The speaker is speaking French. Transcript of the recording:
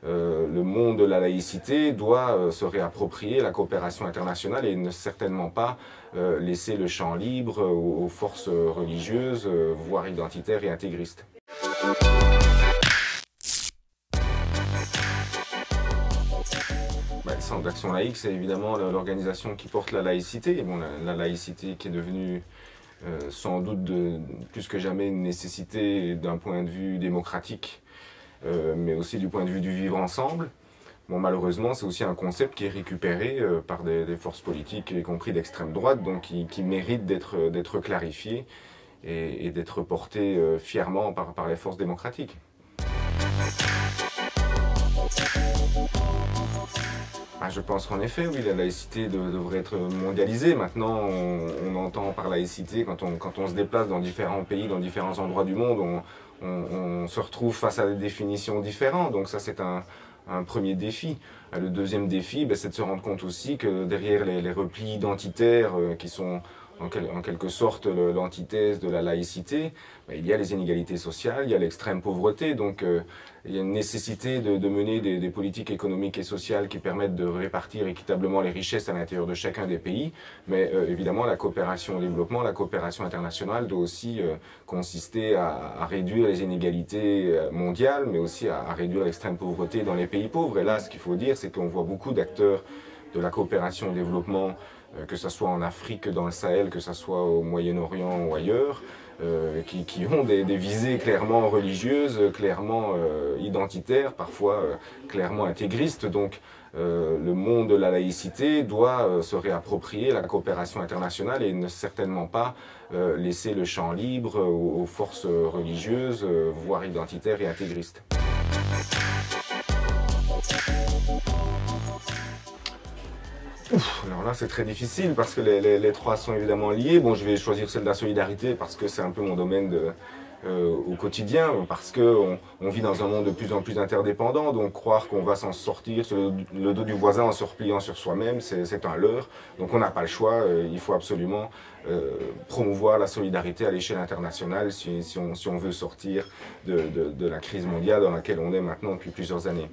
le monde de la laïcité doit se réapproprier la coopération internationale et ne certainement pas laisser le champ libre aux forces religieuses, voire identitaires et intégristes. Le Centre d'action laïque, c'est évidemment l'organisation qui porte la laïcité. Bon, la laïcité qui est devenue sans doute plus que jamais une nécessité d'un point de vue démocratique, mais aussi du point de vue du vivre ensemble. Bon, malheureusement, c'est aussi un concept qui est récupéré par des forces politiques, y compris d'extrême droite, donc qui mérite d'être clarifié et d'être porté fièrement par les forces démocratiques. Je pense qu'en effet, oui, la laïcité devrait être mondialisée. Maintenant, on entend par laïcité, quand on se déplace dans différents pays, dans différents endroits du monde, on se retrouve face à des définitions différentes. Donc ça, c'est un premier défi. Le deuxième défi, c'est de se rendre compte aussi que derrière les replis identitaires qui sont en quelque sorte l'antithèse de la laïcité, il y a les inégalités sociales, il y a l'extrême pauvreté, donc il y a une nécessité de mener des politiques économiques et sociales qui permettent de répartir équitablement les richesses à l'intérieur de chacun des pays, mais évidemment la coopération au développement, la coopération internationale doit aussi consister à réduire les inégalités mondiales, mais aussi à réduire l'extrême pauvreté dans les pays pauvres. Et là, ce qu'il faut dire, c'est qu'on voit beaucoup d'acteurs de la coopération au développement, que ce soit en Afrique, dans le Sahel, que ce soit au Moyen-Orient ou ailleurs, qui ont des visées clairement religieuses, clairement identitaires, parfois clairement intégristes. Donc le monde de la laïcité doit se réapproprier la coopération internationale et ne certainement pas laisser le champ libre aux forces religieuses, voire identitaires et intégristes. Alors là, c'est très difficile parce que les trois sont évidemment liés. Bon, je vais choisir celle de la solidarité parce que c'est un peu mon domaine au quotidien, parce qu'on vit dans un monde de plus en plus interdépendant, donc croire qu'on va s'en sortir sur le dos du voisin en se repliant sur soi-même, c'est un leurre. Donc on n'a pas le choix, il faut absolument promouvoir la solidarité à l'échelle internationale si on veut sortir de la crise mondiale dans laquelle on est maintenant depuis plusieurs années.